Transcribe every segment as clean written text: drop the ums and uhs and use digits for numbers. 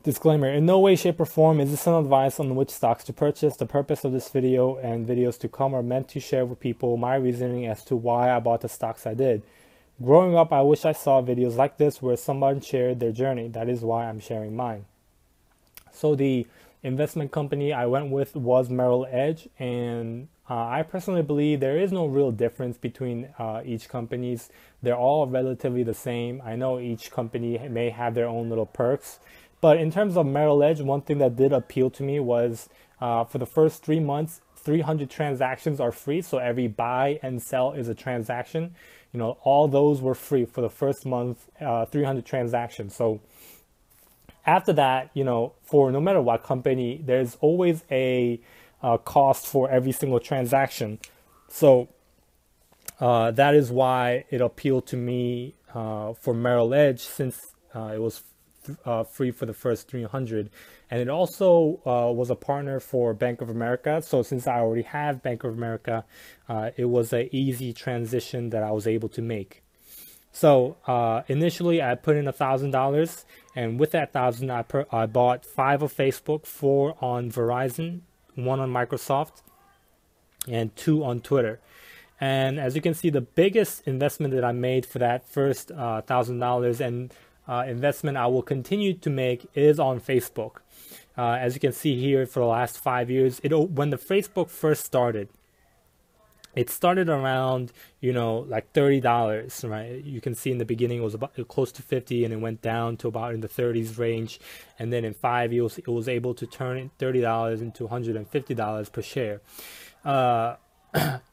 Disclaimer, in no way, shape, or form is this an advice on which stocks to purchase. The purpose of this video and videos to come are meant to share with people my reasoning as to why I bought the stocks I did. Growing up, I wish I saw videos like this where someone shared their journey. That is why I'm sharing mine. So the investment company I went with was Merrill Edge, and I personally believe there is no real difference between each companies. They're all relatively the same. I know each company may have their own little perks, but in terms of Merrill Edge, one thing that did appeal to me was for the first 3 months, 300 transactions are free. So every buy and sell is a transaction. You know, all those were free for the first month, 300 transactions. So after that, you know, for no matter what company, there's always a cost for every single transaction. So that is why it appealed to me for Merrill Edge, since it was free for the first 300. And it also was a partner for Bank of America. So since I already have Bank of America, it was an easy transition that I was able to make. So initially I put in $1,000, and with that $1,000 I bought 5 of Facebook, 4 on Verizon, 1 on Microsoft, and 2 on Twitter. And as you can see, the biggest investment that I made for that first $1,000 and investment I will continue to make is on Facebook. As you can see here, for the last 5 years, when the Facebook first started, it started around, you know, like $30, right? You can see in the beginning it was about close to 50, and it went down to about in the 30s range. And then in 5 years, it was able to turn $30 into $150 per share.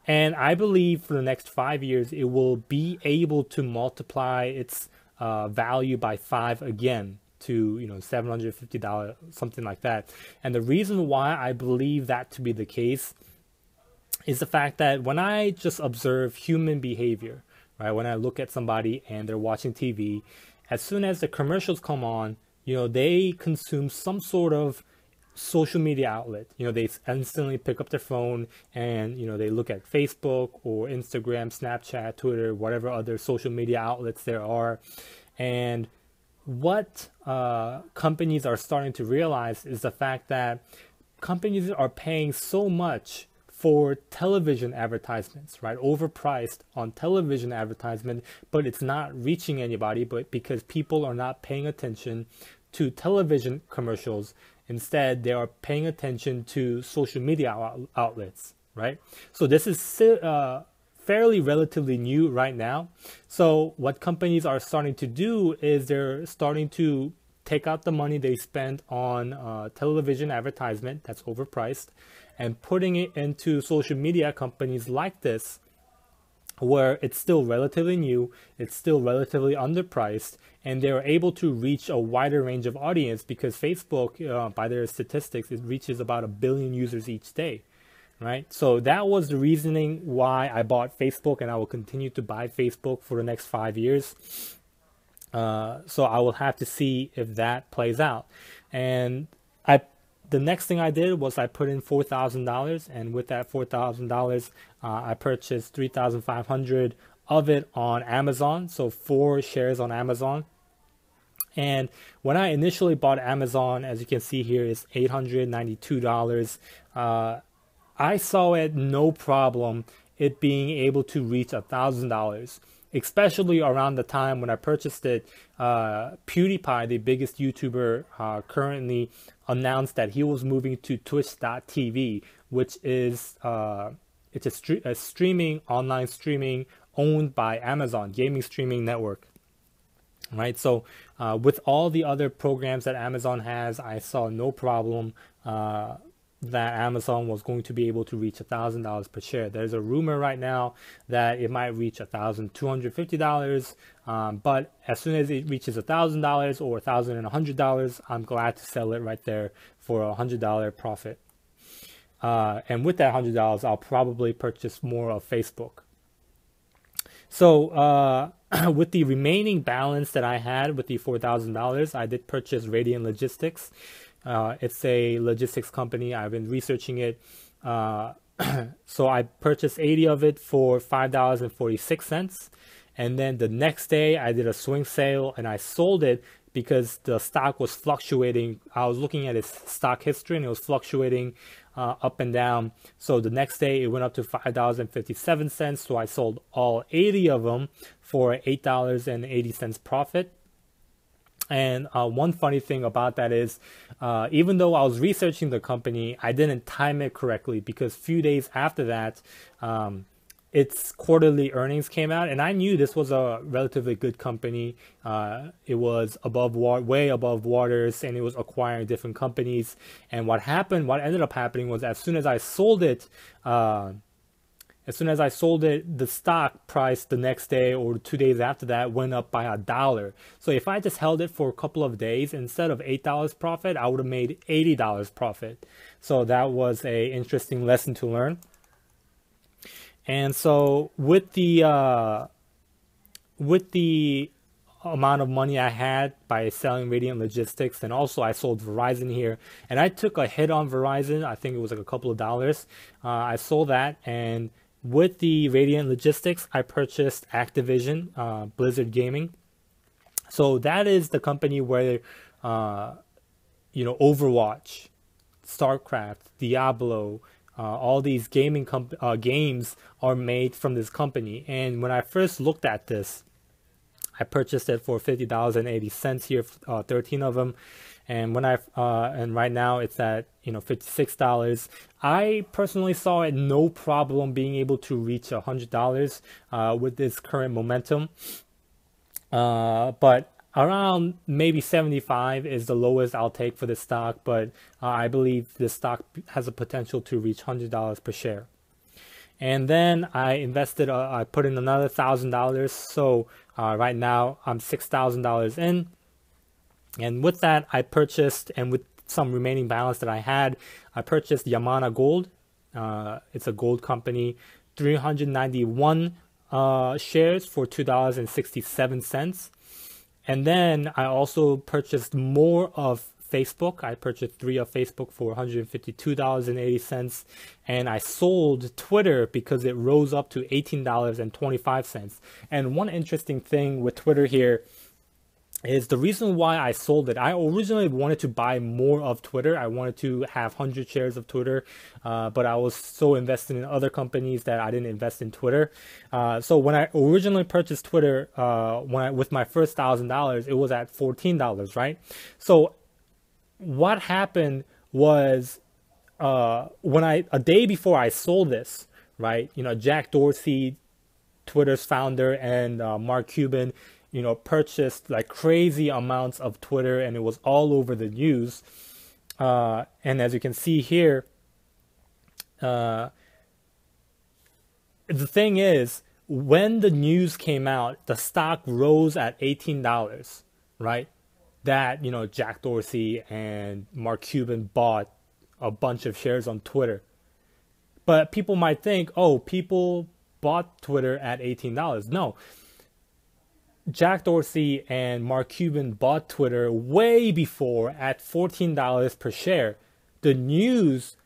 And I believe for the next 5 years, it will be able to multiply its value by 5 again to, you know, $750, something like that. And the reason why I believe that to be the case is the fact that when I just observe human behavior, right? When I look at somebody and they're watching TV, as soon as the commercials come on, you know, they consume some sort of social media outlet. You know, they instantly pick up their phone and, you know, they look at Facebook or Instagram, Snapchat, Twitter, whatever other social media outlets there are. And what companies are starting to realize is the fact that companies are paying so much for television advertisements, right? Overpriced on television advertisement, but it's not reaching anybody, but because people are not paying attention to television commercials. Instead, they are paying attention to social media outlets, right? So this is fairly relatively new right now. So what companies are starting to do is they're starting to take out the money they spend on television advertisement that's overpriced and putting it into social media companies like this, where it's still relatively new, it's still relatively underpriced, and they're able to reach a wider range of audience because Facebook, by their statistics, it reaches about 1 billion users each day, right? So that was the reasoning why I bought Facebook, and I will continue to buy Facebook for the next 5 years. So I will have to see if that plays out. And the next thing I did was I put in $4,000, and with that $4,000, I purchased 3,500 of it on Amazon. So 4 shares on Amazon. And when I initially bought Amazon, as you can see here, is $892. I saw it no problem it being able to reach $1,000. Especially around the time when I purchased it, PewDiePie, the biggest YouTuber currently, announced that he was moving to Twitch.tv, which is it's a streaming, online streaming owned by Amazon, gaming streaming network. Right, so with all the other programs that Amazon has, I saw no problem that Amazon was going to be able to reach $1,000 per share. There's a rumor right now that it might reach $1,250, but as soon as it reaches $1,000 or $1,100, I'm glad to sell it right there for a $100 profit. And with that $100, I'll probably purchase more of Facebook. So with the remaining balance that I had with the $4,000, I did purchase Radiant Logistics. It's a logistics company. I've been researching it. So I purchased 80 of it for $5.46. And then the next day I did a swing sale and I sold it because the stock was fluctuating. I was looking at its stock history and it was fluctuating up and down. So the next day it went up to $5.57. So I sold all 80 of them for $8.80 profit. And one funny thing about that is, even though I was researching the company, I didn't time it correctly, because a few days after that, its quarterly earnings came out, and I knew this was a relatively good company. It was way above Waters, and it was acquiring different companies. And what ended up happening was, as soon as I sold it, the stock price the next day or 2 days after that went up by $1. So if I just held it for a couple of days, instead of $8 profit, I would have made $80 profit. So that was a interesting lesson to learn. And so with the amount of money I had by selling Radiant Logistics, and also I sold Verizon here, and I took a hit on Verizon. I think it was like a couple of dollars. I sold that, and with the Radiant Logistics, I purchased Activision, Blizzard Gaming. So that is the company where, Overwatch, StarCraft, Diablo, all these gaming games are made from this company. And when I first looked at this, I purchased it for $50.80 here, 13 of them. And and right now it's at $56. I personally saw it no problem being able to reach $100 with this current momentum. But around maybe 75 is the lowest I'll take for the stock. But I believe this stock has a potential to reach $100 per share. And then I put in another $1,000. So right now I'm $6,000 in. And with that, I purchased, and with some remaining balance that I had, I purchased Yamana Gold. It's a gold company, 391 shares for $2.67. And then I also purchased more of Facebook. I purchased 3 of Facebook for $152.80. And I sold Twitter because it rose up to $18.25. And one interesting thing with Twitter here is the reason why I sold it. I originally wanted to buy more of Twitter. I wanted to have 100 shares of Twitter, but I was so invested in other companies that I didn't invest in Twitter. So when I originally purchased Twitter, with my first $1,000, it was at $14, right? So what happened was, a day before I sold this, right? Jack Dorsey, Twitter's founder, and Mark Cuban, purchased like crazy amounts of Twitter, and it was all over the news. And as you can see here, the thing is, when the news came out, the stock rose at $18, right? That, Jack Dorsey and Mark Cuban bought a bunch of shares on Twitter. But people might think, oh, people bought Twitter at $18. No. Jack Dorsey and Mark Cuban bought Twitter way before at $14 per share. The news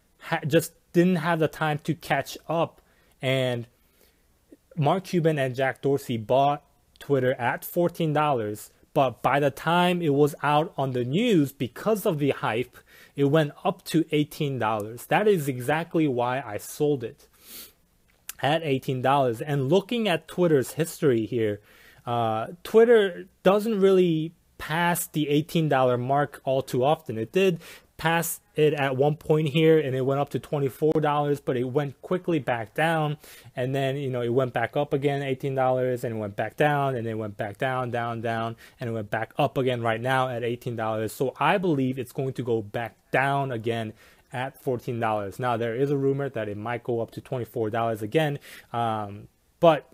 just didn't have the time to catch up, and Mark Cuban and Jack Dorsey bought Twitter at $14, but by the time it was out on the news, because of the hype, it went up to $18. That is exactly why I sold it at $18. And looking at Twitter's history here, Twitter doesn't really pass the $18 mark all too often. It did pass it at one point here, and it went up to $24, but it went quickly back down, and then it went back up again, $18, and it went back down, and it went back down, and it went back up again right now at $18. So I believe it's going to go back down again at $14. Now there is a rumor that it might go up to $24 again, but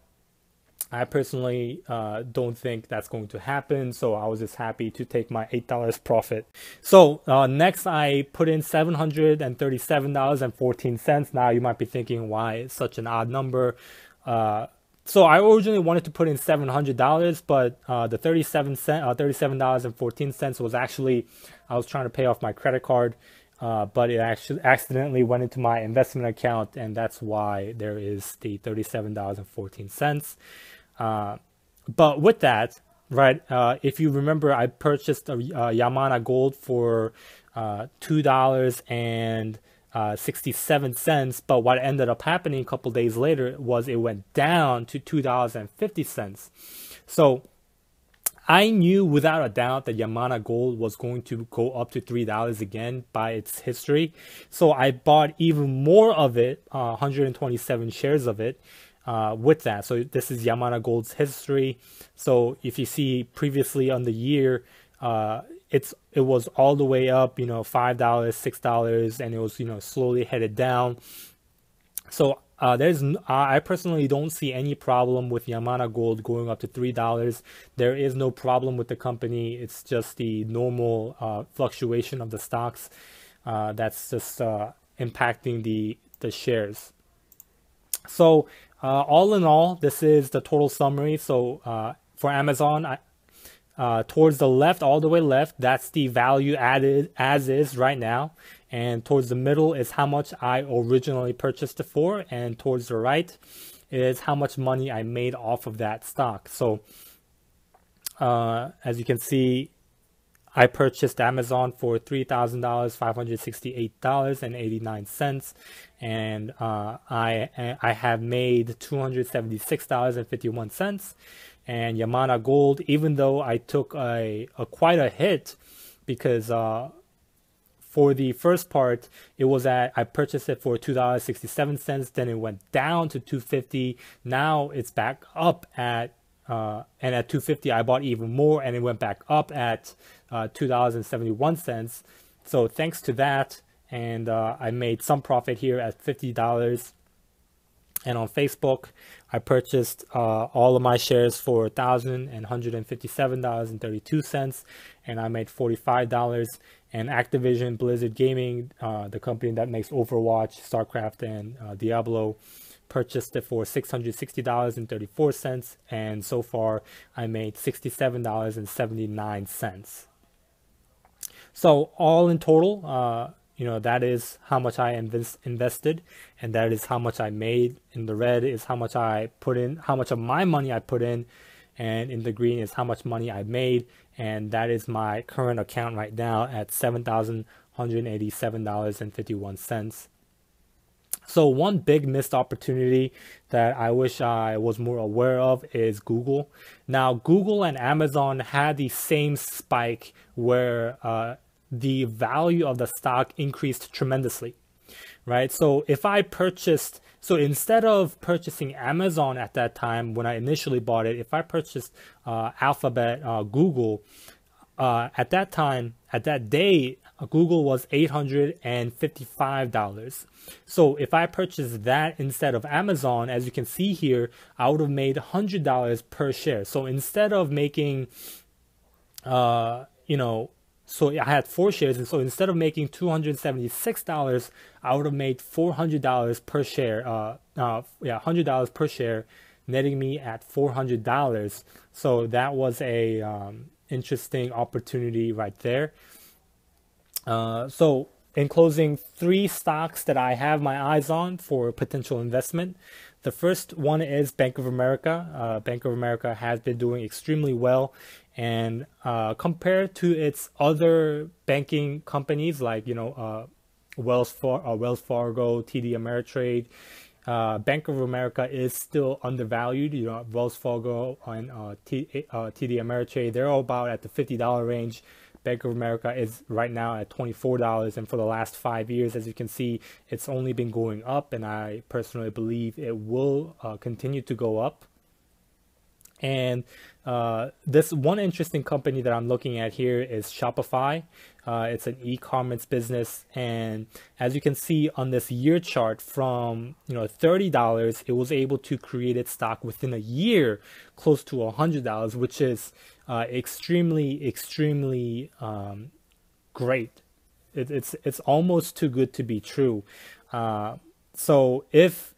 I personally don't think that's going to happen, so I was just happy to take my $8 profit. So next I put in $737.14. Now you might be thinking, why it's such an odd number? So I originally wanted to put in $700, but the $37.14 was actually, I was trying to pay off my credit card, but it actually accidentally went into my investment account, and that's why there is the $37.14. But with that, right? If you remember, I purchased a Yamana Gold for $2.67, but what ended up happening a couple days later was it went down to $2.50. So I knew without a doubt that Yamana Gold was going to go up to $3 again by its history. So I bought even more of it, 127 shares of it with that. So this is Yamana Gold's history. So if you see previously on the year, it was all the way up, $5, $6, and it was, slowly headed down. So I personally don't see any problem with Yamana Gold going up to $3. There is no problem with the company. It's just the normal fluctuation of the stocks that's just impacting the shares. So all in all, this is the total summary. So for Amazon, towards the left, all the way left, that's the value added as is right now. And towards the middle is how much I originally purchased it for. And towards the right is how much money I made off of that stock. So as you can see, I purchased Amazon for $3,000, $568.89. And I have made $276.51. And Yamana Gold, even though I took quite a hit, because for the first part, I purchased it for $2.67, then it went down to $2.50. Now it's back up and at $2.50 I bought even more, and it went back up at $2.71. So thanks to that, and I made some profit here at $50. And on Facebook, I purchased all of my shares for $1,157.32, and I made $45. And Activision Blizzard Gaming, the company that makes Overwatch, StarCraft, and Diablo, purchased it for $660.34, and so far I made $67.79. So all in total, that is how much I invested, and that is how much I made. In the red is how much I put in, how much of my money I put in, and in the green is how much money I made, and that is my current account right now at $7,187.51. So one big missed opportunity that I wish I was more aware of is Google. Now, Google and Amazon had the same spike where the value of the stock increased tremendously, right? So instead of purchasing Amazon at that time when I initially bought it, if I purchased Alphabet, Google, at that time, at that day, Google was $855. So if I purchased that instead of Amazon, as you can see here, I would have made $100 per share. So instead of making, so I had 4 shares, and so instead of making $276, I would have made $400 per share. $100 per share, netting me at $400. So that was a interesting opportunity right there. So in closing, 3 stocks that I have my eyes on for potential investment. The first one is Bank of America. Bank of America has been doing extremely well, and compared to its other banking companies like Wells Fargo, TD Ameritrade, Bank of America is still undervalued. Wells Fargo and TD Ameritrade, they're all about at the $50 range. Bank of America is right now at $24, and for the last 5 years, as you can see, it's only been going up, and I personally believe it will continue to go up. And this one interesting company that I'm looking at here is Shopify. It's an e-commerce business, and as you can see on this year chart, from $30, it was able to create its stock within a year close to $100, which is extremely great. It's almost too good to be true. So if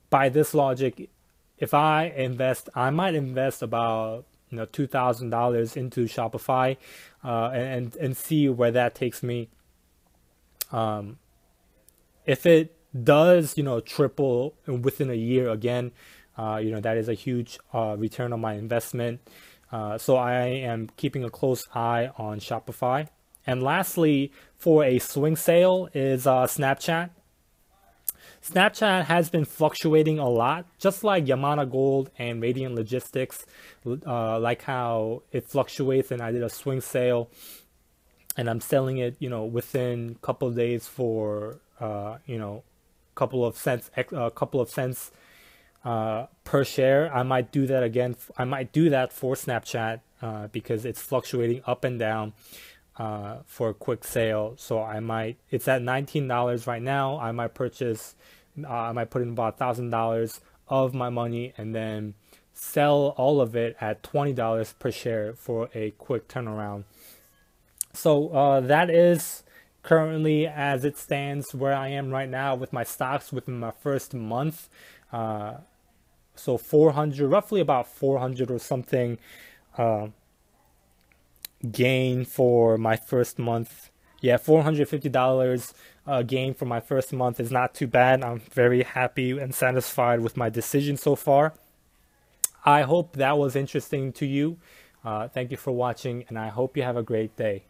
by this logic, if I invest, I might invest about $2,000 into Shopify, and see where that takes me. If it does triple within a year again, that is a huge return on my investment. So I am keeping a close eye on Shopify. And lastly, for a swing sale is Snapchat. Snapchat has been fluctuating a lot, just like Yamana Gold and Radiant Logistics, like how it fluctuates. And I did a swing sale, and I'm selling it, within a couple of days for, couple of cents, per share. I might do that again. I might do that for Snapchat because it's fluctuating up and down for a quick sale. So it's at $19 right now. I might put in about $1,000 of my money and then sell all of it at $20 per share for a quick turnaround. So that is currently, as it stands, where I am right now with my stocks within my first month. So 400, roughly about 400 or something gain for my first month. Yeah, $450 gain for my first month is not too bad. I'm very happy and satisfied with my decision so far. I hope that was interesting to you. Thank you for watching, and I hope you have a great day.